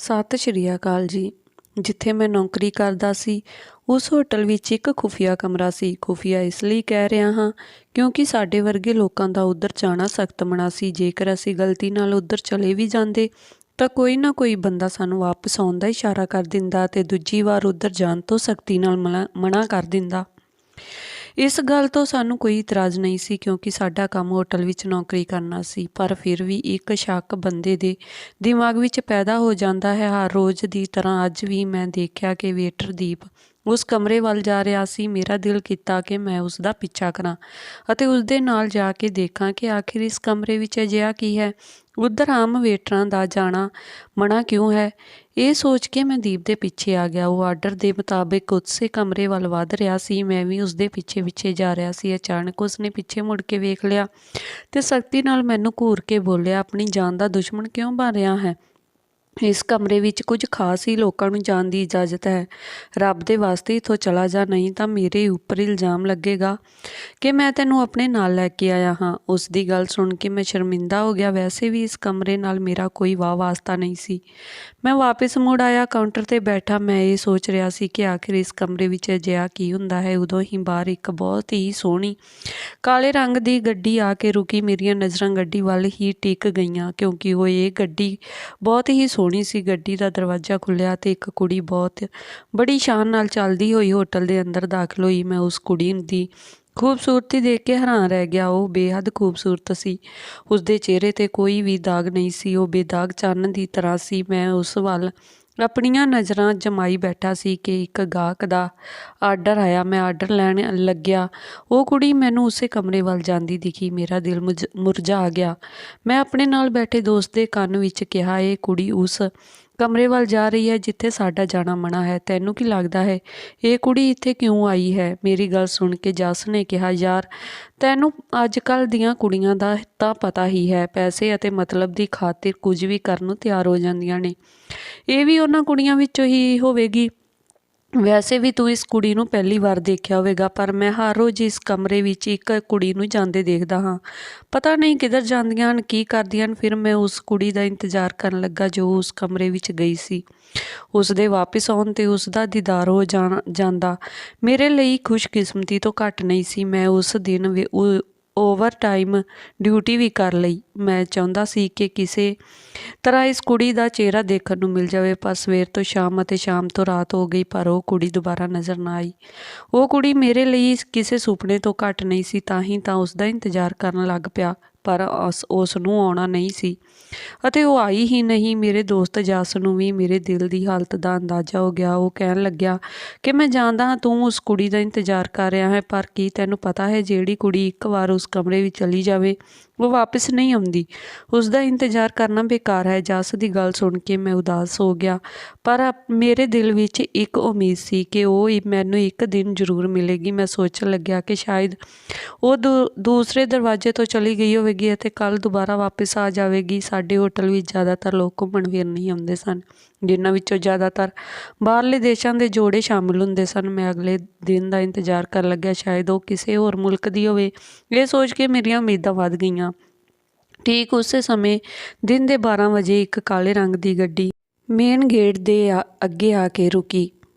ਸਤਿ ਸ਼੍ਰੀ ਅਕਾਲ ਜੀ। ਜਿੱਥੇ ਮੈਂ ਨੌਕਰੀ ਕਰਦਾ ਸੀ ਉਸ ਹੋਟਲ ਵਿੱਚ ਇੱਕ ਖੁਫੀਆ ਕਮਰਾ ਸੀ। ਖੁਫੀਆ ਇਸ ਲਈ ਕਹਿ ਰਿਹਾ ਹਾਂ ਕਿਉਂਕਿ ਸਾਡੇ ਵਰਗੇ ਲੋਕਾਂ ਦਾ ਉੱਧਰ ਜਾਣਾ ਸਖਤ ਮਨਾ ਸੀ। ਜੇਕਰ ਅਸੀਂ ਗਲਤੀ ਨਾਲ ਉੱਧਰ ਚਲੇ ਵੀ ਜਾਂਦੇ ਤਾਂ ਕੋਈ ਨਾ ਕੋਈ ਬੰਦਾ ਸਾਨੂੰ ਵਾਪਸ ਆਉਣ ਦਾ ਇਸ਼ਾਰਾ ਕਰ ਦਿੰਦਾ ਅਤੇ ਦੂਜੀ ਵਾਰ ਉੱਧਰ ਜਾਣ ਤੋਂ ਸਖਤੀ ਨਾਲ ਮਨਾ ਕਰ ਦਿੰਦਾ। ਇਸ ਗੱਲ ਤੋਂ ਸਾਨੂੰ ਕੋਈ ਇਤਰਾਜ਼ ਨਹੀਂ ਸੀ ਕਿਉਂਕਿ ਸਾਡਾ ਕੰਮ ਹੋਟਲ ਵਿੱਚ ਨੌਕਰੀ ਕਰਨਾ ਸੀ। ਪਰ ਫਿਰ ਵੀ ਇੱਕ ਸ਼ੱਕ ਬੰਦੇ ਦੇ ਦਿਮਾਗ ਵਿੱਚ ਪੈਦਾ ਹੋ ਜਾਂਦਾ ਹੈ। ਹਰ ਰੋਜ਼ ਦੀ ਤਰ੍ਹਾਂ ਅੱਜ ਵੀ ਮੈਂ ਦੇਖਿਆ ਕਿ ਵੇਟਰ ਦੀਪ ਉਸ ਕਮਰੇ ਵੱਲ ਜਾ ਰਿਹਾ ਸੀ। ਮੇਰਾ ਦਿਲ ਕੀਤਾ ਕਿ ਮੈਂ ਉਸ ਦਾ ਪਿੱਛਾ ਕਰਾਂ ਅਤੇ ਉਸ ਦੇ ਨਾਲ ਜਾ ਕੇ ਦੇਖਾਂ ਕਿ ਆਖਿਰ ਇਸ ਕਮਰੇ ਵਿੱਚ ਅਜਿਹਾ ਕੀ ਹੈ। ਉੱਧਰ ਆਮ ਵੇਟਰਾਂ ਦਾ ਜਾਣਾ ਮਨ੍ਹਾ ਕਿਉਂ ਹੈ। ਇਹ ਸੋਚ ਕੇ ਮੈਂ ਦੀਪ ਦੇ ਪਿੱਛੇ ਆ ਗਿਆ। ਉਹ ਆਰਡਰ ਦੇ ਮੁਤਾਬਿਕ ਉਸੇ ਕਮਰੇ ਵੱਲ ਵਧ ਰਿਹਾ ਸੀ। ਮੈਂ ਵੀ ਉਸਦੇ ਪਿੱਛੇ ਪਿੱਛੇ ਜਾ ਰਿਹਾ ਸੀ। ਅਚਾਨਕ ਉਸਨੇ ਪਿੱਛੇ ਮੁੜ ਕੇ ਵੇਖ ਲਿਆ ਤੇ ਸਖਤੀ ਨਾਲ ਮੈਨੂੰ ਘੂਰ ਕੇ ਬੋਲਿਆ, ਆਪਣੀ ਜਾਨ ਦਾ ਦੁਸ਼ਮਣ ਕਿਉਂ ਬਣ ਰਿਹਾ ਹੈ? ਇਸ ਕਮਰੇ ਵਿੱਚ ਕੁਝ ਖਾਸ ਹੀ ਲੋਕਾਂ ਨੂੰ ਜਾਣ ਦੀ ਇਜਾਜ਼ਤ ਹੈ। ਰੱਬ ਦੇ ਵਾਸਤੇ ਇੱਥੋਂ ਚਲਾ ਜਾ, ਨਹੀਂ ਤਾਂ ਮੇਰੇ ਉੱਪਰ ਇਲਜ਼ਾਮ ਲੱਗੇਗਾ ਕਿ ਮੈਂ ਤੈਨੂੰ ਆਪਣੇ ਨਾਲ ਲੈ ਕੇ ਆਇਆ ਹਾਂ। ਉਸ ਦੀ ਗੱਲ ਸੁਣ ਕੇ ਮੈਂ ਸ਼ਰਮਿੰਦਾ ਹੋ ਗਿਆ। ਵੈਸੇ ਵੀ ਇਸ ਕਮਰੇ ਨਾਲ ਮੇਰਾ ਕੋਈ ਵਾਸਤਾ ਨਹੀਂ ਸੀ। ਮੈਂ ਵਾਪਸ ਮੁੜ ਆਇਆ, ਕਾਊਂਟਰ 'ਤੇ ਬੈਠਾ। ਮੈਂ ਇਹ ਸੋਚ ਰਿਹਾ ਸੀ ਕਿ ਆਖਿਰ ਇਸ ਕਮਰੇ ਵਿੱਚ ਅਜਿਹਾ ਕੀ ਹੁੰਦਾ ਹੈ। ਉਦੋਂ ਹੀ ਬਾਹਰ ਇੱਕ ਬਹੁਤ ਹੀ ਸੋਹਣੀ ਕਾਲੇ ਰੰਗ ਦੀ ਗੱਡੀ ਆ ਕੇ ਰੁਕੀ। ਮੇਰੀਆਂ ਨਜ਼ਰਾਂ ਗੱਡੀ ਵੱਲ ਹੀ ਟਿਕ ਗਈਆਂ ਕਿਉਂਕਿ ਇਹ ਗੱਡੀ ਬਹੁਤ ਹੀ ਸੋਹਣੀ ਸੀ। ਗੱਡੀ ਦਾ ਦਰਵਾਜ਼ਾ ਖੁੱਲ੍ਹਿਆ ਅਤੇ ਇੱਕ ਕੁੜੀ ਬਹੁਤ ਬੜੀ ਸ਼ਾਨ ਨਾਲ ਚੱਲਦੀ ਹੋਈ ਹੋਟਲ ਦੇ ਅੰਦਰ ਦਾਖਲ ਹੋਈ। ਮੈਂ ਉਸ ਕੁੜੀ ਦੀ ਖੂਬਸੂਰਤੀ ਦੇਖ ਕੇ ਹੈਰਾਨ ਰਹਿ ਗਿਆ। ਉਹ ਬੇਹੱਦ ਖੂਬਸੂਰਤ ਸੀ। ਉਸਦੇ ਚਿਹਰੇ 'ਤੇ ਕੋਈ ਵੀ ਦਾਗ ਨਹੀਂ ਸੀ। ਉਹ ਬੇਦਾਗ ਚੰਨ ਦੀ ਤਰ੍ਹਾਂ ਸੀ। ਮੈਂ ਉਸ ਵੱਲ ਆਪਣੀਆਂ ਨਜ਼ਰਾਂ ਜਮਾਈ ਬੈਠਾ ਸੀ ਕਿ ਇੱਕ ਗਾਹਕ ਦਾ ਆਰਡਰ ਆਇਆ। ਮੈਂ ਆਰਡਰ ਲੈਣ ਲੱਗਿਆ। ਉਹ ਕੁੜੀ ਮੈਨੂੰ ਉਸੇ ਕਮਰੇ ਵੱਲ ਜਾਂਦੀ ਦਿਖੀ। ਮੇਰਾ ਦਿਲ ਮੁਰਝਾ ਗਿਆ। ਮੈਂ ਆਪਣੇ ਨਾਲ ਬੈਠੇ ਦੋਸਤ ਦੇ ਕੰਨ ਵਿੱਚ ਕਿਹਾ, ਇਹ ਕੁੜੀ ਉਸ ਕਮਰੇ ਵੱਲ ਜਾ ਰਹੀ ਹੈ ਜਿੱਥੇ ਸਾਡਾ ਜਾਣਾ ਮਨ੍ਹਾ ਹੈ। ਤੈਨੂੰ ਕੀ ਲੱਗਦਾ ਹੈ ਇਹ ਕੁੜੀ ਇੱਥੇ ਕਿਉਂ ਆਈ ਹੈ? ਮੇਰੀ ਗੱਲ ਸੁਣ ਕੇ ਜੱਸ ਨੇ ਕਿਹਾ, ਯਾਰ ਤੈਨੂੰ ਅੱਜ ਕੱਲ੍ਹ ਦੀਆਂ ਕੁੜੀਆਂ ਦਾ ਤਾਂ ਪਤਾ ਹੀ ਹੈ, ਪੈਸੇ ਅਤੇ ਮਤਲਬ ਦੀ ਖਾਤਰ ਕੁਝ ਵੀ ਕਰਨ ਨੂੰ ਤਿਆਰ ਹੋ ਜਾਂਦੀਆਂ ਨੇ। ਇਹ ਵੀ ਉਹਨਾਂ ਕੁੜੀਆਂ ਵਿੱਚੋਂ ਹੀ ਹੋਵੇਗੀ। ਵੈਸੇ ਵੀ ਤੂੰ ਇਸ ਕੁੜੀ ਨੂੰ ਪਹਿਲੀ ਵਾਰ ਦੇਖਿਆ ਹੋਵੇਗਾ, ਪਰ ਮੈਂ ਹਰ ਰੋਜ਼ ਇਸ ਕਮਰੇ ਵਿੱਚ ਇੱਕ ਕੁੜੀ ਨੂੰ ਜਾਂਦੇ ਦੇਖਦਾ ਹਾਂ। ਪਤਾ ਨਹੀਂ ਕਿੱਧਰ ਜਾਂਦੀਆਂ ਹਨ, ਕੀ ਕਰਦੀਆਂ ਹਨ। ਫਿਰ ਮੈਂ ਉਸ ਕੁੜੀ ਦਾ ਇੰਤਜ਼ਾਰ ਕਰਨ ਲੱਗਾ ਜੋ ਉਸ ਕਮਰੇ ਵਿੱਚ ਗਈ ਸੀ। ਉਸ ਦੇ ਵਾਪਸ ਆਉਣ 'ਤੇ ਉਸ ਦਾ ਦੀਦਾਰ ਹੋ ਜਾਂਦਾ ਮੇਰੇ ਲਈ ਖੁਸ਼ਕਿਸਮਤੀ ਤੋਂ ਘੱਟ ਨਹੀਂ ਸੀ। ਮੈਂ ਉਸ ਦਿਨ ਓਵਰ ਟਾਈਮ ਡਿਊਟੀ ਵੀ ਕਰ ਲਈ। ਮੈਂ ਚਾਹੁੰਦਾ ਸੀ ਕਿ ਕਿਸੇ ਤਰ੍ਹਾਂ ਇਸ ਕੁੜੀ ਦਾ ਚਿਹਰਾ ਦੇਖਣ ਨੂੰ ਮਿਲ ਜਾਵੇ। ਪਰ ਸਵੇਰ ਤੋਂ ਸ਼ਾਮ ਅਤੇ ਸ਼ਾਮ ਤੋਂ ਰਾਤ ਹੋ ਗਈ, ਪਰ ਉਹ ਕੁੜੀ ਦੁਬਾਰਾ ਨਜ਼ਰ ਨਾ ਆਈ। ਉਹ ਕੁੜੀ ਮੇਰੇ ਲਈ ਕਿਸੇ ਸੁਪਨੇ ਤੋਂ ਘੱਟ ਨਹੀਂ ਸੀ। ਤਾਂ ਹੀ ਤਾਂ ਉਸ ਦਾ ਇੰਤਜ਼ਾਰ ਕਰਨ ਲੱਗ ਪਿਆ, ਪਰ ਉਸ ਨੂੰ ਆਉਣਾ ਨਹੀਂ ਸੀ ਅਤੇ ਉਹ ਆਈ ਹੀ ਨਹੀਂ। ਮੇਰੇ ਦੋਸਤ ਜੱਸ ਨੂੰ ਵੀ ਮੇਰੇ ਦਿਲ ਦੀ ਹਾਲਤ ਦਾ ਅੰਦਾਜ਼ਾ ਹੋ ਗਿਆ। ਉਹ ਕਹਿਣ ਲੱਗਿਆ ਕਿ ਮੈਂ ਜਾਣਦਾ ਹਾਂ ਤੂੰ ਉਸ ਕੁੜੀ ਦਾ ਇੰਤਜ਼ਾਰ ਕਰ ਰਿਹਾ ਹੈ, ਪਰ ਕੀ ਤੈਨੂੰ ਪਤਾ ਹੈ ਜਿਹੜੀ ਕੁੜੀ ਇੱਕ ਵਾਰ ਉਸ ਕਮਰੇ ਵਿੱਚ ਚਲੀ ਜਾਵੇ ਉਹ ਵਾਪਸ ਨਹੀਂ ਆਉਂਦੀ। ਉਸ ਦਾ ਇੰਤਜ਼ਾਰ ਕਰਨਾ ਬੇਕਾਰ ਹੈ। ਜੱਸ ਦੀ ਗੱਲ ਸੁਣ ਕੇ ਮੈਂ ਉਦਾਸ ਹੋ ਗਿਆ, ਪਰ ਮੇਰੇ ਦਿਲ ਵਿੱਚ ਇੱਕ ਉਮੀਦ ਸੀ ਕਿ ਉਹ ਮੈਨੂੰ ਇੱਕ ਦਿਨ ਜ਼ਰੂਰ ਮਿਲੇਗੀ। ਮੈਂ ਸੋਚਣ ਲੱਗਿਆ ਕਿ ਸ਼ਾਇਦ ਉਹ ਦੂਸਰੇ ਦਰਵਾਜ਼ੇ ਤੋਂ ਚਲੀ ਗਈ ਹੋਵੇਗੀ ਅਤੇ ਕੱਲ੍ਹ ਦੁਬਾਰਾ ਵਾਪਸ ਆ ਜਾਵੇਗੀ। ਸਾਡੇ ਹੋਟਲ ਵਿੱਚ ਜ਼ਿਆਦਾਤਰ ਲੋਕ ਘੁੰਮਣ ਫਿਰਨ ਹੀ ਆਉਂਦੇ ਸਨ, ਜਿਨ੍ਹਾਂ ਵਿੱਚੋਂ ਜ਼ਿਆਦਾਤਰ ਬਾਹਰਲੇ ਦੇਸ਼ਾਂ ਦੇ ਜੋੜੇ ਸ਼ਾਮਿਲ ਹੁੰਦੇ ਸਨ। ਮੈਂ ਅਗਲੇ ਦਿਨ ਦਾ ਇੰਤਜ਼ਾਰ ਕਰਨ ਲੱਗਿਆ, ਸ਼ਾਇਦ ਉਹ ਕਿਸੇ ਹੋਰ ਮੁਲਕ ਦੀ ਹੋਵੇ। ਇਹ ਸੋਚ ਕੇ ਮੇਰੀਆਂ ਉਮੀਦਾਂ ਵੱਧ ਗਈਆਂ। ਠੀਕ ਉਸੇ ਸਮੇਂ ਦਿਨ ਦੇ 12 ਵਜੇ ਇੱਕ ਕਾਲੇ ਰੰਗ ਦੀ ਗੱਡੀ ਮੇਨ ਗੇਟ ਦੇ ਅੱਗੇ ਆ ਕੇ ਰੁਕੀ।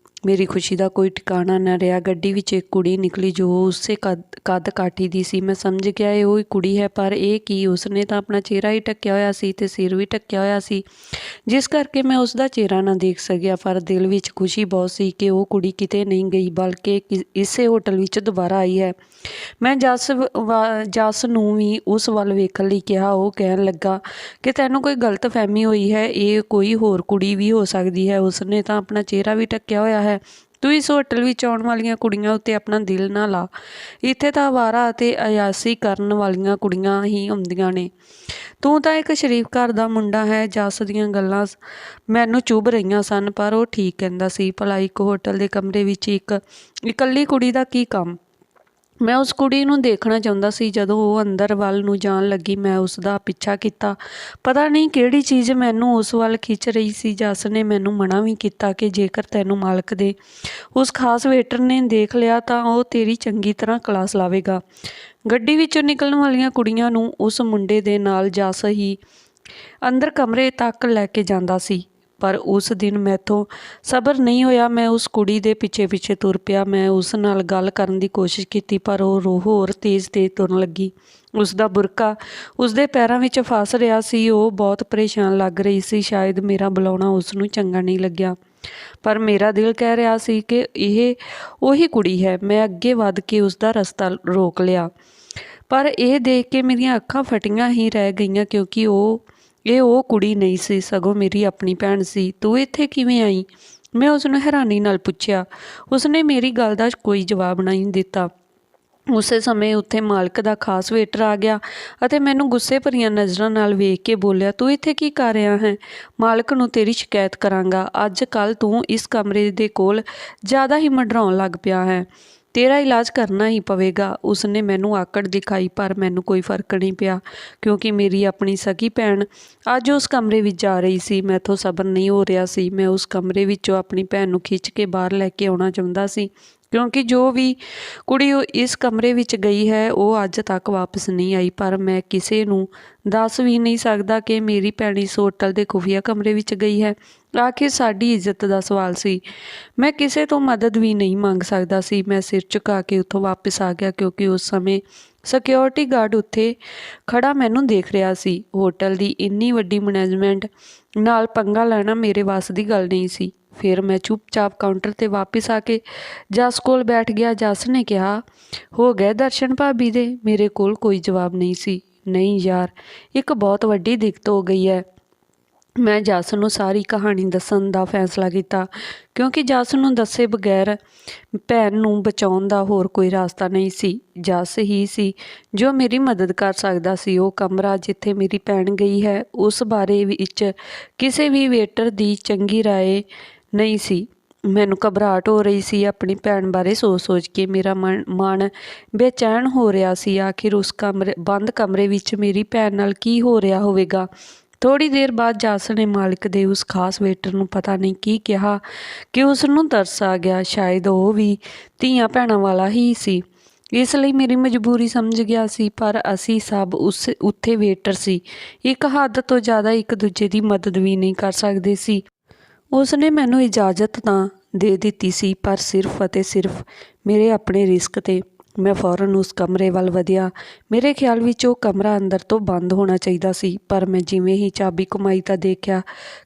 ਮੇਰੀ ਖੁਸ਼ੀ ਦਾ ਕੋਈ ਟਿਕਾਣਾ ਨਾ ਰਿਹਾ। ਗੱਡੀ ਵਿੱਚ ਇੱਕ ਕੁੜੀ ਨਿਕਲੀ ਜੋ ਉਸੇ ਕੱਦ ਕਾਠੀ ਦੀ ਸੀ। ਮੈਂ ਸਮਝ ਗਿਆ ਇਹ ਉਹ ਕੁੜੀ ਹੈ, ਪਰ ਇਹ ਕੀ, ਉਸਨੇ ਤਾਂ ਆਪਣਾ ਚਿਹਰਾ ਹੀ ਢੱਕਿਆ ਹੋਇਆ ਸੀ ਤੇ ਸਿਰ ਵੀ ਢੱਕਿਆ ਹੋਇਆ ਸੀ, ਜਿਸ ਕਰਕੇ ਮੈਂ ਉਸ ਦਾ ਚਿਹਰਾ ਨਾ ਦੇਖ ਸਕਿਆ। ਪਰ ਦਿਲ ਵਿੱਚ ਖੁਸ਼ੀ ਬਹੁਤ ਸੀ ਕਿ ਉਹ ਕੁੜੀ ਕਿਤੇ ਨਹੀਂ ਗਈ, ਬਲਕਿ ਇਸੇ ਹੋਟਲ ਵਿੱਚ ਦੁਬਾਰਾ ਆਈ ਹੈ। ਮੈਂ ਜੱਸ ਨੂੰ ਵੀ ਉਸ ਵੱਲ ਵੇਖਣ ਲਈ ਕਿਹਾ। ਉਹ ਕਹਿਣ ਲੱਗਾ ਕਿ ਤੈਨੂੰ ਕੋਈ ਗਲਤ ਫਹਿਮੀ ਹੋਈ ਹੈ, ਇਹ ਕੋਈ ਹੋਰ ਕੁੜੀ ਵੀ ਹੋ ਸਕਦੀ ਹੈ, ਉਸਨੇ ਤਾਂ ਆਪਣਾ ਚਿਹਰਾ ਵੀ ਢੱਕਿਆ ਹੋਇਆ ਹੈ। ਤੂੰ ਇਸ ਹੋਟਲ ਵਿੱਚ ਆਉਣ ਵਾਲੀਆਂ ਕੁੜੀਆਂ ਉੱਤੇ ਆਪਣਾ ਦਿਲ ਨਾ ਲਾ। ਇੱਥੇ ਤਾਂ ਅਵਾਰਾ ਅਤੇ ਅਯਾਸ਼ੀ ਕਰਨ ਵਾਲੀਆਂ ਕੁੜੀਆਂ ਹੀ ਆਉਂਦੀਆਂ ਨੇ। ਤੂੰ ਤਾਂ ਇੱਕ ਸ਼ਰੀਫ ਘਰ ਦਾ ਮੁੰਡਾ ਹੈ। ਜੱਸ ਦੀਆਂ ਗੱਲਾਂ ਮੈਨੂੰ ਚੁੱਭ ਰਹੀਆਂ ਸਨ, ਪਰ ਉਹ ਠੀਕ ਕਹਿੰਦਾ ਸੀ। ਭਲਾ ਇੱਕ ਹੋਟਲ ਦੇ ਕਮਰੇ ਵਿੱਚ ਇੱਕ ਇਕੱਲੀ ਕੁੜੀ ਦਾ ਕੀ ਕੰਮ? ਮੈਂ ਉਸ ਕੁੜੀ ਨੂੰ ਦੇਖਣਾ ਚਾਹੁੰਦਾ ਸੀ। ਜਦੋਂ ਉਹ ਅੰਦਰ ਵੱਲ ਨੂੰ ਜਾਣ ਲੱਗੀ, ਮੈਂ ਉਸ ਦਾ ਪਿੱਛਾ ਕੀਤਾ। ਪਤਾ ਨਹੀਂ ਕਿਹੜੀ ਚੀਜ਼ ਮੈਨੂੰ ਉਸ ਵੱਲ ਖਿੱਚ ਰਹੀ ਸੀ। ਜੱਸ ਨੇ ਮੈਨੂੰ ਮਨ੍ਹਾ ਵੀ ਕੀਤਾ ਕਿ ਜੇਕਰ ਤੈਨੂੰ ਮਾਲਕ ਦੇ ਉਸ ਖਾਸ ਵੇਟਰ ਨੇ ਦੇਖ ਲਿਆ ਤਾਂ ਉਹ ਤੇਰੀ ਚੰਗੀ ਤਰ੍ਹਾਂ ਕਲਾਸ ਲਾਵੇਗਾ। ਗੱਡੀ ਵਿੱਚੋਂ ਨਿਕਲਣ ਵਾਲੀਆਂ ਕੁੜੀਆਂ ਨੂੰ ਉਸ ਮੁੰਡੇ ਦੇ ਨਾਲ ਜੱਸ ਹੀ ਅੰਦਰ ਕਮਰੇ ਤੱਕ ਲੈ ਕੇ ਜਾਂਦਾ ਸੀ। ਪਰ ਉਸ ਦਿਨ ਮੈਥੋਂ ਸਬਰ ਨਹੀਂ ਹੋਇਆ। ਮੈਂ ਉਸ ਕੁੜੀ ਦੇ ਪਿੱਛੇ ਪਿੱਛੇ ਤੁਰ ਪਿਆ। ਮੈਂ ਉਸ ਨਾਲ ਗੱਲ ਕਰਨ ਦੀ ਕੋਸ਼ਿਸ਼ ਕੀਤੀ ਪਰ ਉਹ ਹੋਰ ਤੇਜ਼ ਤੁਰਨ ਲੱਗੀ। ਉਸ ਦਾ ਬੁਰਕਾ ਉਸਦੇ ਪੈਰਾਂ ਵਿੱਚ ਫਸ ਰਿਹਾ ਸੀ। ਉਹ ਬਹੁਤ ਪਰੇਸ਼ਾਨ ਲੱਗ ਰਹੀ ਸੀ। ਸ਼ਾਇਦ ਮੇਰਾ ਬੁਲਾਉਣਾ ਉਸ ਨੂੰ ਚੰਗਾ ਨਹੀਂ ਲੱਗਿਆ, ਪਰ ਮੇਰਾ ਦਿਲ ਕਹਿ ਰਿਹਾ ਸੀ ਕਿ ਇਹ ਉਹੀ ਕੁੜੀ ਹੈ। ਮੈਂ ਅੱਗੇ ਵੱਧ ਕੇ ਉਸ ਦਾ ਰਸਤਾ ਰੋਕ ਲਿਆ, ਪਰ ਇਹ ਦੇਖ ਕੇ ਮੇਰੀਆਂ ਅੱਖਾਂ ਫਟੀਆਂ ਹੀ ਰਹਿ ਗਈਆਂ, ਕਿਉਂਕਿ ਇਹ ਉਹ ਕੁੜੀ ਨਹੀਂ ਸੀ, ਸਗੋਂ ਮੇਰੀ ਆਪਣੀ ਭੈਣ ਸੀ। ਤੂੰ ਇੱਥੇ ਕਿਵੇਂ ਆਈ? ਮੈਂ ਉਸ ਨੂੰ ਹੈਰਾਨੀ ਨਾਲ ਪੁੱਛਿਆ। ਉਸਨੇ ਮੇਰੀ ਗੱਲ ਦਾ ਕੋਈ ਜਵਾਬ ਨਹੀਂ ਦਿੱਤਾ। ਉਸੇ ਸਮੇਂ ਉੱਥੇ ਮਾਲਕ ਦਾ ਖਾਸ ਵੇਟਰ ਆ ਗਿਆ ਅਤੇ ਮੈਨੂੰ ਗੁੱਸੇ ਭਰੀਆਂ ਨਜ਼ਰਾਂ ਨਾਲ ਵੇਖ ਕੇ ਬੋਲਿਆ, ਤੂੰ ਇੱਥੇ ਕੀ ਕਰ ਰਿਹਾ ਹੈ? ਮਾਲਕ ਨੂੰ ਤੇਰੀ ਸ਼ਿਕਾਇਤ ਕਰਾਂਗਾ। ਅੱਜ ਕੱਲ੍ਹ ਤੂੰ ਇਸ ਕਮਰੇ ਦੇ ਕੋਲ ਜ਼ਿਆਦਾ ਹੀ ਮੰਡਰਾਉਣ ਲੱਗ ਪਿਆ ਹੈ। ਤੇਰਾ ਇਲਾਜ ਕਰਨਾ ਹੀ ਪਵੇਗਾ। ਉਸਨੇ ਮੈਨੂੰ ਆਕੜ ਦਿਖਾਈ, ਪਰ ਮੈਨੂੰ ਕੋਈ ਫਰਕ ਨਹੀਂ ਪਿਆ, ਕਿਉਂਕਿ ਮੇਰੀ ਆਪਣੀ ਸਕੀ ਭੈਣ ਅੱਜ ਉਸ ਕਮਰੇ ਵਿੱਚ ਜਾ ਰਹੀ ਸੀ। ਮੈਥੋਂ ਸਬਰ ਨਹੀਂ ਹੋ ਰਿਹਾ ਸੀ। ਮੈਂ ਉਸ ਕਮਰੇ ਵਿੱਚੋਂ ਆਪਣੀ ਭੈਣ ਨੂੰ ਖਿੱਚ ਕੇ ਬਾਹਰ ਲੈ ਕੇ ਆਉਣਾ ਚਾਹੁੰਦਾ ਸੀ, ਕਿਉਂਕਿ ਜੋ ਵੀ ਕੁੜੀ ਇਸ ਕਮਰੇ ਵਿੱਚ ਗਈ ਹੈ ਉਹ ਅੱਜ ਤੱਕ ਵਾਪਸ ਨਹੀਂ ਆਈ। ਪਰ ਮੈਂ ਕਿਸੇ ਨੂੰ ਦੱਸ ਵੀ ਨਹੀਂ ਸਕਦਾ ਕਿ ਮੇਰੀ ਭੈਣ ਇਸ ਹੋਟਲ ਦੇ ਖੁਫੀਆ ਕਮਰੇ ਵਿੱਚ ਗਈ ਹੈ। ਆਖਿਰ ਸਾਡੀ ਇੱਜ਼ਤ ਦਾ ਸਵਾਲ ਸੀ। ਮੈਂ ਕਿਸੇ ਤੋਂ ਮਦਦ ਵੀ ਨਹੀਂ ਮੰਗ ਸਕਦਾ ਸੀ। ਮੈਂ ਸਿਰ ਝੁਕਾ ਕੇ ਉੱਥੋਂ ਵਾਪਸ ਆ ਗਿਆ, ਕਿਉਂਕਿ ਉਸ ਸਮੇਂ ਸਿਕਿਉਰਿਟੀ ਗਾਰਡ ਉੱਥੇ ਖੜਾ ਮੈਨੂੰ ਦੇਖ ਰਿਹਾ ਸੀ। ਹੋਟਲ ਦੀ ਇੰਨੀ ਵੱਡੀ ਮੈਨੇਜਮੈਂਟ ਨਾਲ ਪੰਗਾ ਲੈਣਾ ਮੇਰੇ ਵੱਸ ਦੀ ਗੱਲ ਨਹੀਂ ਸੀ। ਫਿਰ ਮੈਂ ਚੁੱਪਚਾਪ ਕਾਊਂਟਰ 'ਤੇ ਵਾਪਸ ਆ ਕੇ ਜੱਸ ਕੋਲ ਬੈਠ ਗਿਆ। ਜੱਸ ਨੇ ਕਿਹਾ, ਹੋ ਗਏ ਦਰਸ਼ਨ ਭਾਬੀ ਦੇ? ਮੇਰੇ ਕੋਲ ਕੋਈ ਜਵਾਬ ਨਹੀਂ ਸੀ। ਨਹੀਂ ਯਾਰ, ਇੱਕ ਬਹੁਤ ਵੱਡੀ ਦਿੱਕਤ ਹੋ ਗਈ ਹੈ। ਮੈਂ ਜੱਸ ਨੂੰ ਸਾਰੀ ਕਹਾਣੀ ਦੱਸਣ ਦਾ ਫੈਸਲਾ ਕੀਤਾ, ਕਿਉਂਕਿ ਜੱਸ ਨੂੰ ਦੱਸੇ ਬਗੈਰ ਭੈਣ ਨੂੰ ਬਚਾਉਣ ਦਾ ਹੋਰ ਕੋਈ ਰਸਤਾ ਨਹੀਂ ਸੀ। ਜੱਸ ਹੀ ਸੀ ਜੋ ਮੇਰੀ ਮਦਦ ਕਰ ਸਕਦਾ ਸੀ। ਉਹ ਕਮਰਾ ਜਿੱਥੇ ਮੇਰੀ ਭੈਣ ਗਈ ਹੈ, ਉਸ ਬਾਰੇ ਵਿੱਚ ਕਿਸੇ ਵੀ ਵੇਟਰ ਦੀ ਚੰਗੀ ਰਾਏ ਨਹੀਂ ਸੀ। ਮੈਨੂੰ ਘਬਰਾਹਟ ਹੋ ਰਹੀ ਸੀ। ਆਪਣੀ ਭੈਣ ਬਾਰੇ ਸੋਚ ਕੇ ਮੇਰਾ ਮਨ ਬੇਚੈਨ ਹੋ ਰਿਹਾ ਸੀ। ਆਖਿਰ ਉਸ ਬੰਦ ਕਮਰੇ ਵਿੱਚ ਮੇਰੀ ਭੈਣ ਨਾਲ ਕੀ ਹੋ ਰਿਹਾ ਹੋਵੇਗਾ? ਥੋੜ੍ਹੀ ਦੇਰ ਬਾਅਦ ਜੱਸ ਨੇ ਮਾਲਕ ਦੇ ਉਸ ਖਾਸ ਵੇਟਰ ਨੂੰ ਪਤਾ ਨਹੀਂ ਕੀ ਕਿਹਾ ਕਿ ਉਸ ਨੂੰ ਤਰਸ ਆ ਗਿਆ। ਸ਼ਾਇਦ ਉਹ ਵੀ ਧੀਆਂ ਭੈਣਾਂ ਵਾਲਾ ਹੀ ਸੀ, ਇਸ ਲਈ ਮੇਰੀ ਮਜਬੂਰੀ ਸਮਝ ਗਿਆ ਸੀ। ਪਰ ਅਸੀਂ ਸਭ ਉੱਥੇ ਵੇਟਰ ਸੀ। ਇੱਕ ਹੱਦ ਤੋਂ ਜ਼ਿਆਦਾ ਇੱਕ ਦੂਜੇ ਦੀ ਮਦਦ ਵੀ ਨਹੀਂ ਕਰ ਸਕਦੇ ਸੀ। ਉਸਨੇ ਮੈਨੂੰ ਇਜਾਜ਼ਤ ਤਾਂ ਦੇ ਦਿੱਤੀ ਸੀ, ਪਰ ਸਿਰਫ ਅਤੇ ਸਿਰਫ ਮੇਰੇ ਆਪਣੇ ਰਿਸਕ 'ਤੇ। ਮੈਂ ਫੌਰਨ ਉਸ ਕਮਰੇ ਵੱਲ ਵਧਿਆ। ਮੇਰੇ ਖਿਆਲ ਵਿੱਚ ਉਹ ਕਮਰਾ ਅੰਦਰ ਤੋਂ ਬੰਦ ਹੋਣਾ ਚਾਹੀਦਾ ਸੀ, ਪਰ ਮੈਂ ਜਿਵੇਂ ਹੀ ਚਾਬੀ ਘੁਮਾਈ ਤਾਂ ਦੇਖਿਆ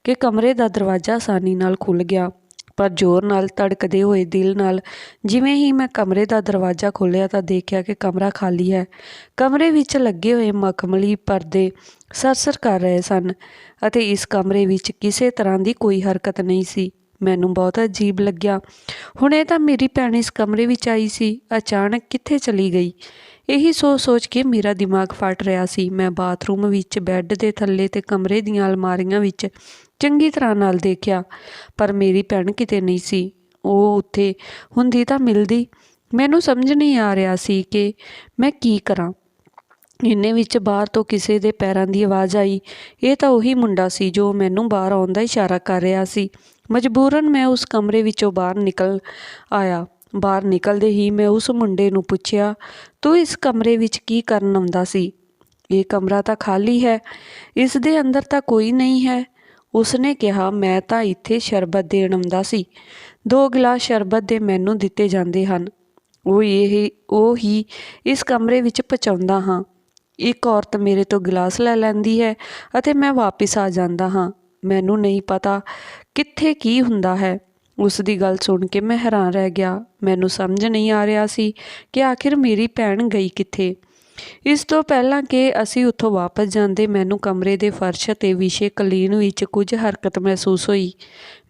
ਕਿ ਕਮਰੇ ਦਾ ਦਰਵਾਜ਼ਾ ਆਸਾਨੀ ਨਾਲ ਖੁੱਲ੍ਹ ਗਿਆ। ਪਰ ਜ਼ੋਰ ਨਾਲ ਧੜਕਦੇ ਹੋਏ ਦਿਲ ਨਾਲ ਜਿਵੇਂ ਹੀ ਮੈਂ ਕਮਰੇ ਦਾ ਦਰਵਾਜ਼ਾ ਖੋਲ੍ਹਿਆ ਤਾਂ ਦੇਖਿਆ ਕਿ ਕਮਰਾ ਖਾਲੀ ਹੈ। ਕਮਰੇ ਵਿੱਚ ਲੱਗੇ ਹੋਏ ਮਖਮਲੀ ਪਰਦੇ ਸਰਸਰ ਕਰ ਰਹੇ ਸਨ ਅਤੇ ਇਸ ਕਮਰੇ ਵਿੱਚ ਕਿਸੇ ਤਰ੍ਹਾਂ ਦੀ ਕੋਈ ਹਰਕਤ ਨਹੀਂ ਸੀ। ਮੈਨੂੰ ਬਹੁਤ ਅਜੀਬ ਲੱਗਿਆ। ਹੁਣ ਇਹ ਤਾਂ ਮੇਰੀ ਭੈਣ ਇਸ ਕਮਰੇ ਵਿੱਚ ਆਈ ਸੀ, ਅਚਾਨਕ ਕਿੱਥੇ ਚਲੀ ਗਈ? ਇਹੀ ਸੋਚ ਕੇ ਮੇਰਾ ਦਿਮਾਗ ਫਟ ਰਿਹਾ ਸੀ। ਮੈਂ ਬਾਥਰੂਮ ਵਿੱਚ, ਬੈੱਡ ਦੇ ਥੱਲੇ ਤੇ ਕਮਰੇ ਦੀਆਂ ਅਲਮਾਰੀਆਂ ਵਿੱਚ ਚੰਗੀ ਤਰ੍ਹਾਂ ਨਾਲ ਦੇਖਿਆ, ਪਰ ਮੇਰੀ ਭੈਣ ਕਿਤੇ ਨਹੀਂ ਸੀ। ਉਹ ਉੱਥੇ ਹੁੰਦੀ ਤਾਂ ਮਿਲਦੀ। ਮੈਨੂੰ ਸਮਝ ਨਹੀਂ ਆ ਰਿਹਾ ਸੀ ਕਿ ਮੈਂ ਕੀ ਕਰਾਂ। ਇੰਨੇ ਵਿੱਚ ਬਾਹਰ ਤੋਂ ਕਿਸੇ ਦੇ ਪੈਰਾਂ ਦੀ ਆਵਾਜ਼ ਆਈ। ਇਹ ਤਾਂ ਉਹੀ ਮੁੰਡਾ ਸੀ ਜੋ ਮੈਨੂੰ ਬਾਹਰ ਆਉਣ ਦਾ ਇਸ਼ਾਰਾ ਕਰ ਰਿਹਾ ਸੀ। ਮਜਬੂਰਨ ਮੈਂ ਉਸ ਕਮਰੇ ਵਿੱਚੋਂ ਬਾਹਰ ਨਿਕਲ ਆਇਆ। ਬਾਹਰ ਨਿਕਲਦੇ ਹੀ ਮੈਂ ਉਸ ਮੁੰਡੇ ਨੂੰ ਪੁੱਛਿਆ, ਤੂੰ ਇਸ ਕਮਰੇ ਵਿੱਚ ਕੀ ਕਰਨ ਆਉਂਦਾ ਸੀ? ਇਹ ਕਮਰਾ ਤਾਂ ਖਾਲੀ ਹੈ, ਇਸ ਦੇ ਅੰਦਰ ਤਾਂ ਕੋਈ ਨਹੀਂ ਹੈ। ਉਸਨੇ ਕਿਹਾ, ਮੈਂ ਤਾਂ ਇੱਥੇ ਸ਼ਰਬਤ ਦੇਣ ਆਉਂਦਾ ਸੀ। 2 ਗਿਲਾਸ ਸ਼ਰਬਤ ਦੇ ਮੈਨੂੰ ਦਿੱਤੇ ਜਾਂਦੇ ਹਨ। ਉਹ ਹੀ ਇਸ ਕਮਰੇ ਵਿੱਚ ਪਹੁੰਚਾਉਂਦਾ ਹਾਂ। ਇੱਕ ਔਰਤ ਮੇਰੇ ਤੋਂ ਗਿਲਾਸ ਲੈ ਲੈਂਦੀ ਹੈ ਅਤੇ ਮੈਂ ਵਾਪਿਸ ਆ ਜਾਂਦਾ ਹਾਂ। ਮੈਨੂੰ ਨਹੀਂ ਪਤਾ ਕਿੱਥੇ ਕੀ ਹੁੰਦਾ ਹੈ। ਉਸ ਦੀ ਗੱਲ ਸੁਣ ਕੇ ਮੈਂ ਹੈਰਾਨ ਰਹਿ ਗਿਆ। ਮੈਨੂੰ ਸਮਝ ਨਹੀਂ ਆ ਰਿਹਾ ਸੀ ਕਿ ਆਖਿਰ ਮੇਰੀ ਭੈਣ ਗਈ ਕਿੱਥੇ। ਇਸ ਤੋਂ ਪਹਿਲਾਂ ਕਿ ਅਸੀਂ ਉੱਥੋਂ ਵਾਪਸ ਜਾਂਦੇ, ਮੈਨੂੰ ਕਮਰੇ ਦੇ ਫਰਸ਼ ਅਤੇ ਵਿਛੇ ਕਲੀਨ ਵਿੱਚ ਕੁਝ ਹਰਕਤ ਮਹਿਸੂਸ ਹੋਈ।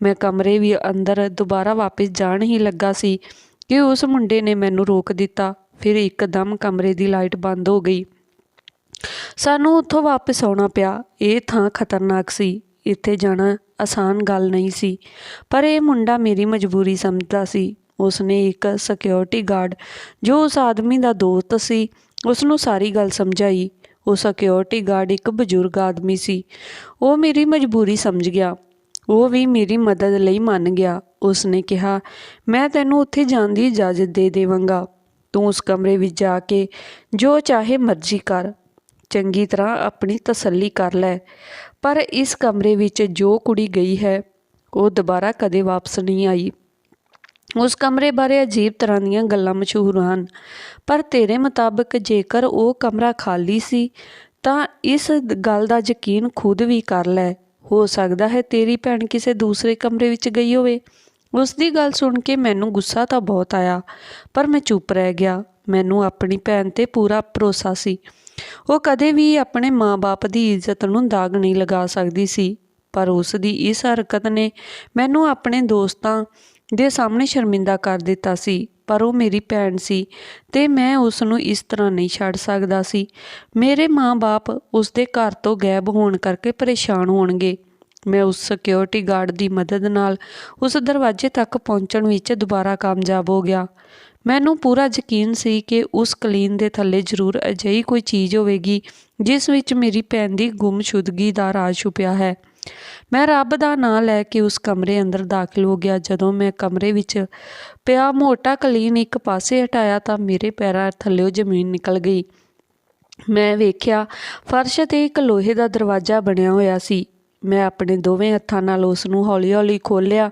ਮੈਂ ਕਮਰੇ ਵੀ ਅੰਦਰ ਦੁਬਾਰਾ ਵਾਪਸ ਜਾਣ ਹੀ ਲੱਗਾ ਸੀ ਕਿ ਉਸ ਮੁੰਡੇ ਨੇ ਮੈਨੂੰ ਰੋਕ ਦਿੱਤਾ। ਫਿਰ ਇੱਕਦਮ ਕਮਰੇ ਦੀ ਲਾਈਟ ਬੰਦ ਹੋ ਗਈ। ਸਾਨੂੰ ਉੱਥੋਂ ਵਾਪਸ ਆਉਣਾ ਪਿਆ। ਇਹ ਥਾਂ ਖਤਰਨਾਕ ਸੀ। ਇੱਥੇ ਜਾਣਾ ਆਸਾਨ ਗੱਲ ਨਹੀਂ ਸੀ, ਪਰ ਇਹ ਮੁੰਡਾ ਮੇਰੀ ਮਜਬੂਰੀ ਸਮਝਦਾ ਸੀ। ਉਸਨੇ ਇੱਕ ਸਿਕਿਉਰਿਟੀ ਗਾਰਡ ਜੋ ਉਸ ਆਦਮੀ ਦਾ ਦੋਸਤ ਸੀ, ਉਸ ਨੂੰ ਸਾਰੀ ਗੱਲ ਸਮਝਾਈ। ਉਹ ਸਿਕਿਉਰਿਟੀ ਗਾਰਡ ਇੱਕ ਬਜ਼ੁਰਗ ਆਦਮੀ ਸੀ। ਉਹ ਮੇਰੀ ਮਜਬੂਰੀ ਸਮਝ ਗਿਆ। ਉਹ ਵੀ ਮੇਰੀ ਮਦਦ ਲਈ ਮੰਨ ਗਿਆ। ਉਸਨੇ ਕਿਹਾ, ਮੈਂ ਤੈਨੂੰ ਉੱਥੇ ਜਾਣ ਦੀ ਇਜਾਜ਼ਤ ਦੇ ਦੇਵਾਂਗਾ। ਤੂੰ ਉਸ ਕਮਰੇ ਵਿੱਚ ਜਾ ਕੇ ਜੋ ਚਾਹੇ ਮਰਜ਼ੀ ਕਰ। ਚੰਗੀ ਤਰ੍ਹਾਂ ਆਪਣੀ ਤਸੱਲੀ ਕਰ ਲੈ। ਪਰ ਇਸ ਕਮਰੇ ਵਿੱਚ ਜੋ ਕੁੜੀ ਗਈ ਹੈ ਉਹ ਦੁਬਾਰਾ ਕਦੇ ਵਾਪਸ ਨਹੀਂ ਆਈ। ਉਸ ਕਮਰੇ ਬਾਰੇ ਅਜੀਬ ਤਰ੍ਹਾਂ ਦੀਆਂ ਗੱਲਾਂ ਮਸ਼ਹੂਰ ਹਨ, ਪਰ ਤੇਰੇ ਮੁਤਾਬਕ ਜੇਕਰ ਉਹ ਕਮਰਾ ਖਾਲੀ ਸੀ ਤਾਂ ਇਸ ਗੱਲ ਦਾ ਯਕੀਨ ਖੁਦ ਵੀ ਕਰ ਲੈ। ਹੋ ਸਕਦਾ ਹੈ ਤੇਰੀ ਭੈਣ ਕਿਸੇ ਦੂਸਰੇ ਕਮਰੇ ਵਿੱਚ ਗਈ ਹੋਵੇ। ਉਸ ਦੀ ਗੱਲ ਸੁਣ ਕੇ ਮੈਨੂੰ ਗੁੱਸਾ ਤਾਂ ਬਹੁਤ ਆਇਆ, ਪਰ ਮੈਂ ਚੁੱਪ ਰਹਿ ਗਿਆ। ਮੈਨੂੰ ਆਪਣੀ ਭੈਣ 'ਤੇ ਪੂਰਾ ਭਰੋਸਾ ਸੀ। ਉਹ ਕਦੇ ਵੀ ਆਪਣੇ ਮਾਂ-ਬਾਪ ਦੀ ਇੱਜ਼ਤ ਨੂੰ ਦਾਗ ਨਹੀਂ ਲਗਾ ਸਕਦੀ ਸੀ, ਪਰ ਉਸ ਦੀ ਇਸ ਹਰਕਤ ਨੇ ਮੈਨੂੰ ਆਪਣੇ ਦੋਸਤਾਂ ਦੇ ਸਾਹਮਣੇ ਸ਼ਰਮਿੰਦਾ ਕਰ ਦਿੱਤਾ ਸੀ। ਪਰ ਉਹ ਮੇਰੀ ਭੈਣ ਸੀ ਤੇ ਮੈਂ ਉਸ ਨੂੰ ਇਸ ਤਰ੍ਹਾਂ ਨਹੀਂ ਛੱਡ ਸਕਦਾ ਸੀ। ਮੇਰੇ ਮਾਂ-ਬਾਪ ਉਸ ਦੇ ਘਰ ਤੋਂ ਗਾਇਬ ਹੋਣ ਕਰਕੇ ਪਰੇਸ਼ਾਨ ਹੋਣਗੇ। ਮੈਂ ਉਸ ਸਿਕਿਉਰਿਟੀ ਗਾਰਡ ਦੀ ਮਦਦ ਨਾਲ ਉਸ ਦਰਵਾਜ਼ੇ ਤੱਕ ਪਹੁੰਚਣ ਵਿੱਚ ਦੁਬਾਰਾ ਕਾਮਯਾਬ ਹੋ ਗਿਆ। ਮੈਨੂੰ ਪੂਰਾ ਯਕੀਨ ਸੀ ਕਿ ਉਸ ਕਲੀਨ ਦੇ ਥੱਲੇ ਜ਼ਰੂਰ ਅਜਿਹੀ ਕੋਈ ਚੀਜ਼ ਹੋਵੇਗੀ ਜਿਸ ਵਿੱਚ ਮੇਰੀ ਭੈਣ ਦੀ ਗੁੰਮਸ਼ੁਦਗੀ ਦਾ ਰਾਜ਼ ਛੁਪਿਆ ਹੈ। ਮੈਂ ਰੱਬ ਦਾ ਨਾਂ ਲੈ ਕੇ ਉਸ ਕਮਰੇ ਅੰਦਰ ਦਾਖਲ ਹੋ ਗਿਆ। ਜਦੋਂ ਮੈਂ ਕਮਰੇ ਵਿੱਚ ਪਿਆ ਮੋਟਾ ਕਲੀਨ ਇੱਕ ਪਾਸੇ ਹਟਾਇਆ ਤਾਂ ਮੇਰੇ ਪੈਰਾਂ ਥੱਲਿਓਂ ਜ਼ਮੀਨ ਨਿਕਲ ਗਈ। ਮੈਂ ਵੇਖਿਆ ਫਰਸ਼ 'ਤੇ ਇੱਕ ਲੋਹੇ ਦਾ ਦਰਵਾਜ਼ਾ ਬਣਿਆ ਹੋਇਆ ਸੀ। ਮੈਂ ਆਪਣੇ ਦੋਵੇਂ ਹੱਥਾਂ ਨਾਲ ਉਸ ਨੂੰ ਹੌਲੀ-ਹੌਲੀ ਖੋਲ੍ਹਿਆ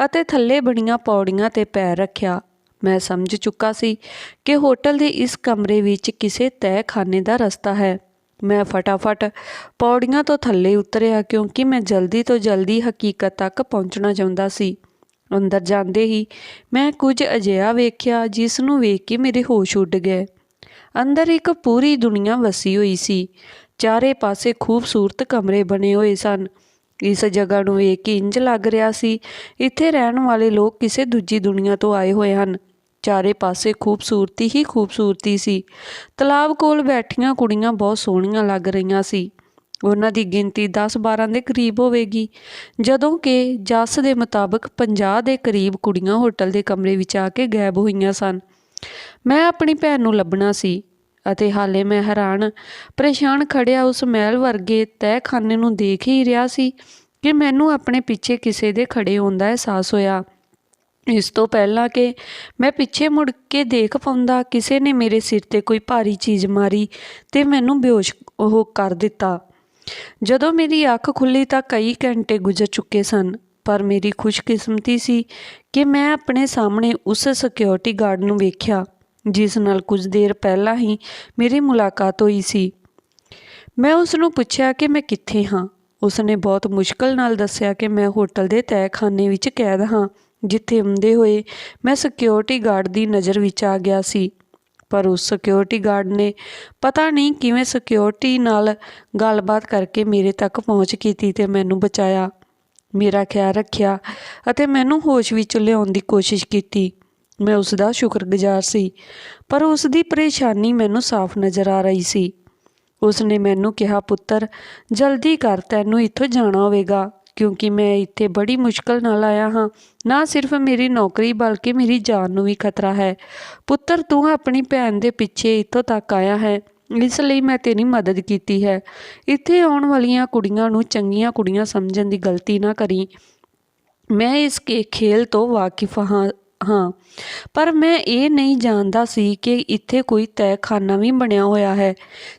ਅਤੇ ਥੱਲੇ ਬਣੀਆਂ ਪੌੜੀਆਂ 'ਤੇ ਪੈਰ ਰੱਖਿਆ। ਮੈਂ ਸਮਝ ਚੁੱਕਾ ਸੀ ਕਿ ਹੋਟਲ ਦੇ ਇਸ ਕਮਰੇ ਵਿੱਚ ਕਿਸੇ ਤਹਿਖਾਨੇ ਦਾ ਰਸਤਾ ਹੈ। ਮੈਂ ਫਟਾਫਟ ਪੌੜੀਆਂ ਤੋਂ ਥੱਲੇ ਉਤਰਿਆ ਕਿਉਂਕਿ ਮੈਂ ਜਲਦੀ ਤੋਂ ਜਲਦੀ ਹਕੀਕਤ ਤੱਕ ਪਹੁੰਚਣਾ ਚਾਹੁੰਦਾ ਸੀ। ਅੰਦਰ ਜਾਂਦੇ ਹੀ ਮੈਂ ਕੁਝ ਅਜਿਹਾ ਵੇਖਿਆ ਜਿਸ ਨੂੰ ਵੇਖ ਕੇ ਮੇਰੇ ਹੋਸ਼ ਉੱਡ ਗਏ। ਅੰਦਰ ਇੱਕ ਪੂਰੀ ਦੁਨੀਆ ਵਸੀ ਹੋਈ ਸੀ। ਚਾਰੇ ਪਾਸੇ ਖੂਬਸੂਰਤ ਕਮਰੇ ਬਣੇ ਹੋਏ ਸਨ। ਇਸ ਜਗ੍ਹਾ ਨੂੰ ਵੇਖ ਕੇ ਇੰਜ ਲੱਗ ਰਿਹਾ ਸੀ ਇੱਥੇ ਰਹਿਣ ਵਾਲੇ ਲੋਕ ਕਿਸੇ ਦੂਜੀ ਦੁਨੀਆ ਤੋਂ ਆਏ ਹੋਏ ਹਨ। ਚਾਰੇ ਪਾਸੇ ਖੂਬਸੂਰਤੀ ਹੀ ਖੂਬਸੂਰਤੀ ਸੀ। ਤਲਾਬ ਕੋਲ ਬੈਠੀਆਂ ਕੁੜੀਆਂ ਬਹੁਤ ਸੋਹਣੀਆਂ ਲੱਗ ਰਹੀਆਂ ਸੀ। ਉਹਨਾਂ ਦੀ ਗਿਣਤੀ 10-12 ਦੇ ਕਰੀਬ ਹੋਵੇਗੀ, ਜਦੋਂ ਕਿ ਜੱਸ ਦੇ ਮੁਤਾਬਕ 50 ਦੇ ਕਰੀਬ ਕੁੜੀਆਂ ਹੋਟਲ ਦੇ ਕਮਰੇ ਵਿੱਚ ਆ ਕੇ ਗਾਇਬ ਹੋਈਆਂ ਸਨ। ਮੈਂ ਆਪਣੀ ਭੈਣ ਨੂੰ ਲੱਭਣਾ ਸੀ ਅਤੇ ਹਾਲੇ ਮੈਂ ਹੈਰਾਨ ਪਰੇਸ਼ਾਨ ਖੜਿਆ ਉਸ ਮਹਿਲ ਵਰਗੇ ਤਹਿਖਾਨੇ ਨੂੰ ਦੇਖ ਹੀ ਰਿਹਾ ਸੀ ਕਿ ਮੈਨੂੰ ਆਪਣੇ ਪਿੱਛੇ ਕਿਸੇ ਦੇ ਖੜੇ ਹੋਣ ਦਾ ਅਹਿਸਾਸ ਹੋਇਆ। ਇਸ ਤੋਂ ਪਹਿਲਾਂ ਕਿ ਮੈਂ ਪਿੱਛੇ ਮੁੜ ਕੇ ਦੇਖ ਪਾਉਂਦਾ, ਕਿਸੇ ਨੇ ਮੇਰੇ ਸਿਰ 'ਤੇ ਕੋਈ ਭਾਰੀ ਚੀਜ਼ ਮਾਰੀ ਤੇ ਮੈਨੂੰ ਬੇਹੋਸ਼ ਕਰ ਦਿੱਤਾ। ਜਦੋਂ ਮੇਰੀ ਅੱਖ ਖੁੱਲ੍ਹੀ ਤਾਂ ਕਈ ਘੰਟੇ ਗੁਜ਼ਰ ਚੁੱਕੇ ਸਨ, ਪਰ ਮੇਰੀ ਖੁਸ਼ਕਿਸਮਤੀ ਸੀ ਕਿ ਮੈਂ ਆਪਣੇ ਸਾਹਮਣੇ ਉਸ ਸਿਕਿਉਰਿਟੀ ਗਾਰਡ ਨੂੰ ਵੇਖਿਆ ਜਿਸ ਨਾਲ ਕੁਝ ਦੇਰ ਪਹਿਲਾਂ ਹੀ ਮੇਰੀ ਮੁਲਾਕਾਤ ਹੋਈ ਸੀ। ਮੈਂ ਉਸ ਨੂੰ ਪੁੱਛਿਆ ਕਿ ਮੈਂ ਕਿੱਥੇ ਹਾਂ। ਉਸ ਨੇ ਬਹੁਤ ਮੁਸ਼ਕਲ ਨਾਲ ਦੱਸਿਆ ਕਿ ਮੈਂ ਹੋਟਲ ਦੇ ਤਹਿਖਾਨੇ ਵਿੱਚ ਕੈਦ ਹਾਂ, ਜਿੱਥੇ ਹੁੰਦੇ ਹੋਏ ਮੈਂ ਸਿਕਿਉਰਿਟੀ ਗਾਰਡ ਦੀ ਨਜ਼ਰ ਵਿੱਚ ਆ ਗਿਆ ਸੀ। ਪਰ ਉਸ ਸਿਕਿਉਰਿਟੀ ਗਾਰਡ ਨੇ ਪਤਾ ਨਹੀਂ ਕਿਵੇਂ ਸਿਕਿਉਰਿਟੀ ਨਾਲ ਗੱਲਬਾਤ ਕਰਕੇ ਮੇਰੇ ਤੱਕ ਪਹੁੰਚ ਕੀਤੀ ਤੇ ਮੈਨੂੰ ਬਚਾਇਆ, ਮੇਰਾ ਖਿਆਲ ਰੱਖਿਆ ਅਤੇ ਮੈਨੂੰ ਹੋਸ਼ ਵਿੱਚ ਲਿਆਉਣ ਦੀ ਕੋਸ਼ਿਸ਼ ਕੀਤੀ। ਮੈਂ ਉਸ ਦਾ ਸ਼ੁਕਰਗੁਜ਼ਾਰ ਸੀ, ਪਰ ਉਸ ਦੀ ਪਰੇਸ਼ਾਨੀ ਮੈਨੂੰ ਸਾਫ਼ ਨਜ਼ਰ ਆ ਰਹੀ ਸੀ। ਉਸ ਨੇ ਮੈਨੂੰ ਕਿਹਾ, ਪੁੱਤਰ ਜਲਦੀ ਕਰ, ਤੈਨੂੰ ਇੱਥੋਂ ਜਾਣਾ ਹੋਵੇਗਾ ਕਿਉਂਕਿ ਮੈਂ ਇੱਥੇ ਬੜੀ ਮੁਸ਼ਕਲ ਨਾਲ ਆਇਆ ਹਾਂ। ਨਾ ਸਿਰਫ ਮੇਰੀ ਨੌਕਰੀ ਬਲਕਿ ਮੇਰੀ ਜਾਨ ਨੂੰ ਵੀ ਖਤਰਾ ਹੈ। ਪੁੱਤਰ ਤੂੰ ਆਪਣੀ ਭੈਣ ਦੇ ਪਿੱਛੇ ਇੱਥੋਂ ਤੱਕ ਆਇਆ ਹੈ, ਇਸ ਲਈ ਮੈਂ ਤੇਰੀ ਮਦਦ ਕੀਤੀ ਹੈ। ਇੱਥੇ ਆਉਣ ਵਾਲੀਆਂ ਕੁੜੀਆਂ ਨੂੰ ਚੰਗੀਆਂ ਕੁੜੀਆਂ ਸਮਝਣ ਦੀ ਗਲਤੀ ਨਾ ਕਰੀ। ਮੈਂ ਇਸ ਖੇਲ ਤੋਂ ਵਾਕਿਫ ਹਾਂ, ਪਰ ਮੈਂ ਇਹ ਨਹੀਂ ਜਾਣਦਾ ਸੀ ਕਿ ਇੱਥੇ ਕੋਈ ਤਹਿਖਾਨਾ ਵੀ ਬਣਿਆ ਹੋਇਆ ਹੈ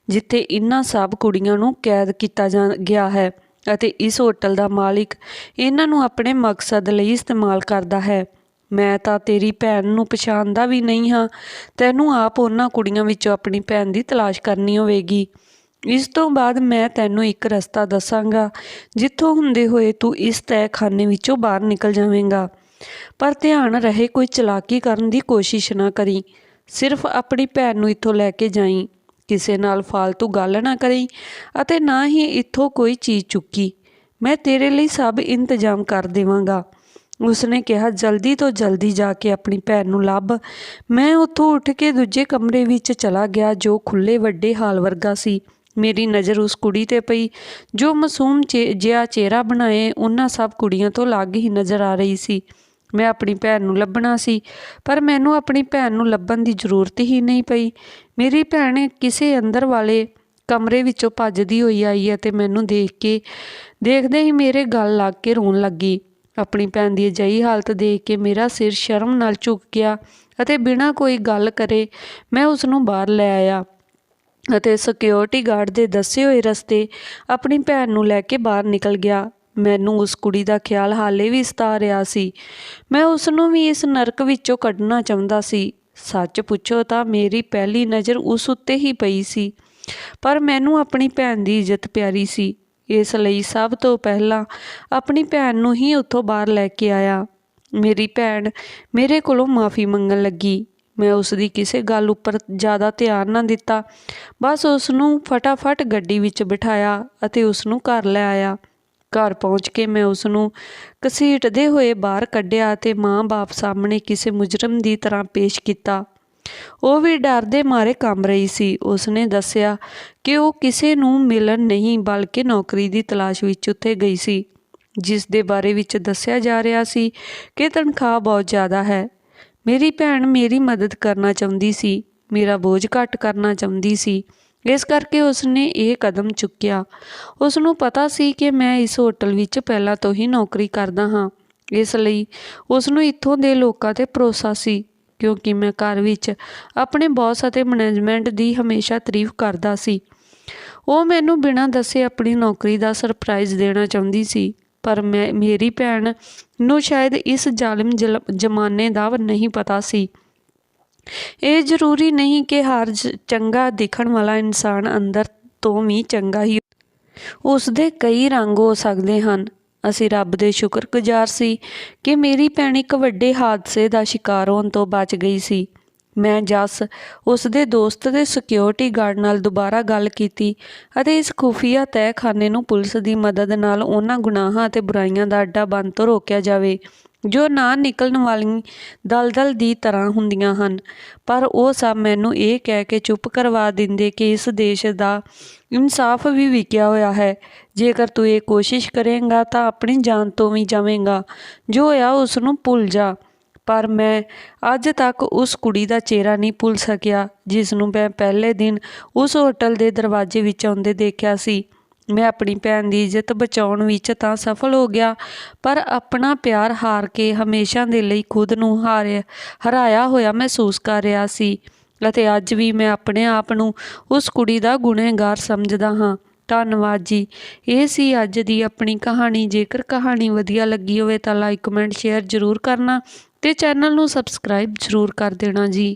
ਜਿੱਥੇ ਇਹਨਾਂ ਸਭ ਕੁੜੀਆਂ ਨੂੰ ਕੈਦ ਕੀਤਾ ਗਿਆ ਹੈ ਅਤੇ ਇਸ ਹੋਟਲ ਦਾ ਮਾਲਿਕ ਇਹਨਾਂ ਨੂੰ ਆਪਣੇ ਮਕਸਦ ਲਈ ਇਸਤੇਮਾਲ ਕਰਦਾ ਹੈ। ਮੈਂ ਤਾਂ ਤੇਰੀ ਭੈਣ ਨੂੰ ਪਛਾਣਦਾ ਵੀ ਨਹੀਂ ਹਾਂ। ਤੈਨੂੰ ਆਪ ਉਹਨਾਂ ਕੁੜੀਆਂ ਵਿੱਚੋਂ ਆਪਣੀ ਭੈਣ ਦੀ ਤਲਾਸ਼ ਕਰਨੀ ਹੋਵੇਗੀ। ਇਸ ਤੋਂ ਬਾਅਦ ਮੈਂ ਤੈਨੂੰ ਇੱਕ ਰਸਤਾ ਦੱਸਾਂਗਾ ਜਿੱਥੋਂ ਹੁੰਦੇ ਹੋਏ ਤੂੰ ਇਸ ਤਹਿਖਾਨੇ ਵਿੱਚੋਂ ਬਾਹਰ ਨਿਕਲ ਜਾਵੇਂਗਾ। ਪਰ ਧਿਆਨ ਰਹੇ ਕੋਈ ਚਲਾਕੀ ਕਰਨ ਦੀ ਕੋਸ਼ਿਸ਼ ਨਾ ਕਰੀ। ਸਿਰਫ ਆਪਣੀ ਭੈਣ ਨੂੰ ਇੱਥੋਂ ਲੈ ਕੇ ਜਾਈਂ। ਕਿਸੇ ਨਾਲ ਫਾਲਤੂ ਗੱਲ ਨਾ ਕਰੀ ਅਤੇ ਨਾ ਹੀ ਇੱਥੋਂ ਕੋਈ ਚੀਜ਼ ਚੁੱਕੀ। ਮੈਂ ਤੇਰੇ ਲਈ ਸਭ ਇੰਤਜ਼ਾਮ ਕਰ ਦੇਵਾਂਗਾ। ਉਸ ਨੇ ਕਿਹਾ, ਜਲਦੀ ਤੋਂ ਜਲਦੀ ਜਾ ਕੇ ਆਪਣੀ ਭੈਣ ਨੂੰ ਲੱਭ। ਮੈਂ ਉੱਥੋਂ ਉੱਠ ਕੇ ਦੂਜੇ ਕਮਰੇ ਵਿੱਚ ਚਲਾ ਗਿਆ ਜੋ ਖੁੱਲ੍ਹੇ ਵੱਡੇ ਹਾਲ ਵਰਗਾ ਸੀ। ਮੇਰੀ ਨਜ਼ਰ ਉਸ ਕੁੜੀ 'ਤੇ ਪਈ ਜੋ ਮਾਸੂਮ ਜਿਹਾ ਚਿਹਰਾ ਬਣਾਏ ਉਹਨਾਂ ਸਭ ਕੁੜੀਆਂ ਤੋਂ ਅਲੱਗ ਹੀ ਨਜ਼ਰ ਆ ਰਹੀ ਸੀ। ਮੈਂ ਆਪਣੀ ਭੈਣ ਨੂੰ ਲੱਭਣਾ ਸੀ, ਪਰ ਮੈਨੂੰ ਆਪਣੀ ਭੈਣ ਨੂੰ ਲੱਭਣ ਦੀ ਜ਼ਰੂਰਤ ਹੀ ਨਹੀਂ ਪਈ। ਮੇਰੀ ਭੈਣ ਕਿਸੇ ਅੰਦਰ ਵਾਲੇ ਕਮਰੇ ਵਿੱਚੋਂ ਭੱਜਦੀ ਹੋਈ ਆਈ ਅਤੇ ਮੈਨੂੰ ਦੇਖਦੇ ਹੀ ਮੇਰੇ ਗਲ ਲੱਗ ਕੇ ਰੋਣ ਲੱਗੀ। ਆਪਣੀ ਭੈਣ ਦੀ ਅਜਿਹੀ ਹਾਲਤ ਦੇਖ ਕੇ ਮੇਰਾ ਸਿਰ ਸ਼ਰਮ ਨਾਲ ਝੁਕ ਗਿਆ ਅਤੇ ਬਿਨਾਂ ਕੋਈ ਗੱਲ ਕਰੇ ਮੈਂ ਉਸ ਨੂੰ ਬਾਹਰ ਲੈ ਆਇਆ ਅਤੇ ਸਿਕਿਉਰਿਟੀ ਗਾਰਡ ਦੇ ਦੱਸੇ ਹੋਏ ਰਸਤੇ ਆਪਣੀ ਭੈਣ ਨੂੰ ਲੈ ਕੇ ਬਾਹਰ ਨਿਕਲ ਗਿਆ। ਮੈਨੂੰ ਉਸ ਕੁੜੀ ਦਾ ਖਿਆਲ ਹਾਲੇ ਵੀ ਸਤਾ ਰਿਹਾ ਸੀ। ਮੈਂ ਉਸ ਨੂੰ ਵੀ ਇਸ ਨਰਕ ਵਿੱਚੋਂ ਕੱਢਣਾ ਚਾਹੁੰਦਾ ਸੀ। ਸੱਚ ਪੁੱਛੋ ਤਾਂ ਮੇਰੀ ਪਹਿਲੀ ਨਜ਼ਰ ਉਸ ਉੱਤੇ ਹੀ ਪਈ ਸੀ, ਪਰ ਮੈਨੂੰ ਆਪਣੀ ਭੈਣ ਦੀ ਇੱਜ਼ਤ ਪਿਆਰੀ ਸੀ। ਇਸ ਲਈ ਸਭ ਤੋਂ ਪਹਿਲਾਂ ਆਪਣੀ ਭੈਣ ਨੂੰ ਹੀ ਉੱਥੋਂ ਬਾਹਰ ਲੈ ਕੇ ਆਇਆ। ਮੇਰੀ ਭੈਣ ਮੇਰੇ ਕੋਲੋਂ ਮਾफ़ੀ ਮੰਗਣ ਲੱਗੀ। ਮੈਂ ਉਸ ਦੀ ਕਿਸੇ ਗੱਲ ਉੱਪਰ ਜ਼ਿਆਦਾ ਧਿਆਨ ਨਾ ਦਿੱਤਾ, ਬਸ ਉਸ ਨੂੰ ਫਟਾਫਟ ਗੱਡੀ ਵਿੱਚ ਬਿਠਾਇਆ ਅਤੇ ਉਸ ਨੂੰ ਘਰ ਲੈ ਆਇਆ। ਘਰ ਪਹੁੰਚ ਕੇ ਮੈਂ ਉਸ ਨੂੰ ਘਸੀਟਦੇ ਹੋਏ ਬਾਹਰ ਕੱਢਿਆ ਅਤੇ ਮਾਂ-ਬਾਪ ਸਾਹਮਣੇ ਕਿਸੇ ਮੁਜਰਮ ਦੀ ਤਰ੍ਹਾਂ ਪੇਸ਼ ਕੀਤਾ। ਉਹ ਵੀ ਡਰ ਦੇ ਮਾਰੇ ਕੰਬ ਰਹੀ ਸੀ। ਉਸਨੇ ਦੱਸਿਆ ਕਿ ਉਹ ਕਿਸੇ ਨੂੰ ਮਿਲਣ ਨਹੀਂ ਬਲਕਿ ਨੌਕਰੀ ਦੀ ਤਲਾਸ਼ ਵਿੱਚ ਉੱਥੇ ਗਈ ਸੀ, ਜਿਸ ਦੇ ਬਾਰੇ ਵਿੱਚ ਦੱਸਿਆ ਜਾ ਰਿਹਾ ਸੀ ਕਿ ਤਨਖਾਹ ਬਹੁਤ ਜ਼ਿਆਦਾ ਹੈ। ਮੇਰੀ ਭੈਣ ਮੇਰੀ ਮਦਦ ਕਰਨਾ ਚਾਹੁੰਦੀ ਸੀ, ਮੇਰਾ ਬੋਝ ਘੱਟ ਕਰਨਾ ਚਾਹੁੰਦੀ ਸੀ, ਇਸ ਕਰਕੇ ਉਸਨੇ ਇਹ ਕਦਮ ਚੁੱਕਿਆ। ਉਸ ਨੂੰ ਪਤਾ ਸੀ ਕਿ ਮੈਂ ਇਸ ਹੋਟਲ ਵਿੱਚ ਪਹਿਲਾਂ ਤੋਂ ਹੀ ਨੌਕਰੀ ਕਰਦਾ ਹਾਂ, ਇਸ ਲਈ ਉਸ ਨੂੰ ਇੱਥੋਂ ਦੇ ਲੋਕਾਂ 'ਤੇ ਭਰੋਸਾ ਸੀ। ਕਿਉਂਕਿ ਮੈਂ ਘਰ ਵਿੱਚ ਆਪਣੇ ਬੌਸ ਅਤੇ ਮੈਨੇਜਮੈਂਟ ਦੀ ਹਮੇਸ਼ਾ ਤਾਰੀਫ ਕਰਦਾ ਸੀ, ਉਹ ਮੈਨੂੰ ਬਿਨਾਂ ਦੱਸੇ ਆਪਣੀ ਨੌਕਰੀ ਦਾ ਸਰਪ੍ਰਾਈਜ਼ ਦੇਣਾ ਚਾਹੁੰਦੀ ਸੀ। ਪਰ ਮੇਰੀ ਭੈਣ ਨੂੰ ਸ਼ਾਇਦ ਇਸ ਜ਼ਾਲਿਮ ਜ਼ਮਾਨੇ ਦਾ ਨਹੀਂ ਪਤਾ ਸੀ। ਇਹ ਜ਼ਰੂਰੀ ਨਹੀਂ ਕਿ ਹਰ ਚੰਗਾ ਦਿਖਣ ਵਾਲਾ ਇਨਸਾਨ ਅੰਦਰ ਤੋਂ ਵੀ ਚੰਗਾ ਹੀ, ਉਸਦੇ ਕਈ ਰੰਗ ਹੋ ਸਕਦੇ ਹਨ। ਅਸੀਂ ਰੱਬ ਦੇ ਸ਼ੁਕਰਗੁਜ਼ਾਰ ਸੀ ਕਿ ਮੇਰੀ ਭੈਣ ਇੱਕ ਵੱਡੇ ਹਾਦਸੇ ਦਾ ਸ਼ਿਕਾਰ ਹੋਣ ਤੋਂ ਬਚ ਗਈ ਸੀ। ਮੈਂ ਜਸ, ਉਸਦੇ ਦੋਸਤ ਤੇ ਸਿਕਿਉਰਿਟੀ ਗਾਰਡ ਨਾਲ ਦੁਬਾਰਾ ਗੱਲ ਕੀਤੀ ਅਤੇ ਇਸ ਖੁਫੀਆ ਤਹਿਖਾਨੇ ਨੂੰ ਪੁਲਿਸ ਦੀ ਮਦਦ ਨਾਲ ਉਹਨਾਂ ਗੁਨਾਹਾਂ ਅਤੇ ਬੁਰਾਈਆਂ ਦਾ ਅੱਡਾ ਬਣਨ ਤੋਂ ਰੋਕਿਆ ਜਾਵੇ ਜੋ ਨਾ ਨਿਕਲਣ ਵਾਲੀ ਦਲਦਲ ਦੀ ਤਰ੍ਹਾਂ ਹੁੰਦੀਆਂ ਹਨ। ਪਰ ਉਹ ਸਭ ਮੈਨੂੰ ਇਹ ਕਹਿ ਕੇ ਚੁੱਪ ਕਰਵਾ ਦਿੰਦੇ ਕਿ ਇਸ ਦੇਸ਼ ਦਾ ਇਨਸਾਫ ਵੀ ਵਿਕਿਆ ਹੋਇਆ ਹੈ। ਜੇਕਰ ਤੂੰ ਇਹ ਕੋਸ਼ਿਸ਼ ਕਰੇਂਗਾ ਤਾਂ ਆਪਣੀ ਜਾਨ ਤੋਂ ਵੀ ਜਾਵੇਂਗਾ। ਜੋ ਹੋਇਆ ਉਸ ਨੂੰ ਭੁੱਲ ਜਾ। ਪਰ ਮੈਂ ਅੱਜ ਤੱਕ ਉਸ ਕੁੜੀ ਦਾ ਚਿਹਰਾ ਨਹੀਂ ਭੁੱਲ ਸਕਿਆ ਜਿਸ ਨੂੰ ਮੈਂ ਪਹਿਲੇ ਦਿਨ ਉਸ ਹੋਟਲ ਦੇ ਦਰਵਾਜ਼ੇ ਵਿੱਚ ਆਉਂਦੇ ਦੇਖਿਆ ਸੀ। ਮੈਂ ਆਪਣੀ ਭੈਣ ਦੀ ਇੱਜ਼ਤ ਬਚਾਉਣ ਵਿੱਚ ਤਾਂ ਸਫਲ ਹੋ ਗਿਆ, ਪਰ ਆਪਣਾ ਪਿਆਰ ਹਾਰ ਕੇ ਹਮੇਸ਼ਾ ਦੇ ਲਈ ਖੁਦ ਨੂੰ ਹਰਾਇਆ ਹੋਇਆ ਮਹਿਸੂਸ ਕਰ ਰਿਹਾ ਸੀ। ਅਤੇ ਅੱਜ ਵੀ ਮੈਂ ਆਪਣੇ ਆਪ ਨੂੰ ਉਸ ਕੁੜੀ ਦਾ ਗੁਨਹਗਾਰ ਸਮਝਦਾ ਹਾਂ। ਧੰਨਵਾਦ ਜੀ। ਇਹ ਸੀ ਅੱਜ ਦੀ ਆਪਣੀ ਕਹਾਣੀ। ਜੇਕਰ ਕਹਾਣੀ ਵਧੀਆ ਲੱਗੀ ਹੋਵੇ ਤਾਂ ਲਾਈਕ, ਕਮੈਂਟ, ਸ਼ੇਅਰ ਜ਼ਰੂਰ ਕਰਨਾ ਅਤੇ ਚੈਨਲ ਨੂੰ ਸਬਸਕ੍ਰਾਈਬ ਜ਼ਰੂਰ ਕਰ ਦੇਣਾ ਜੀ।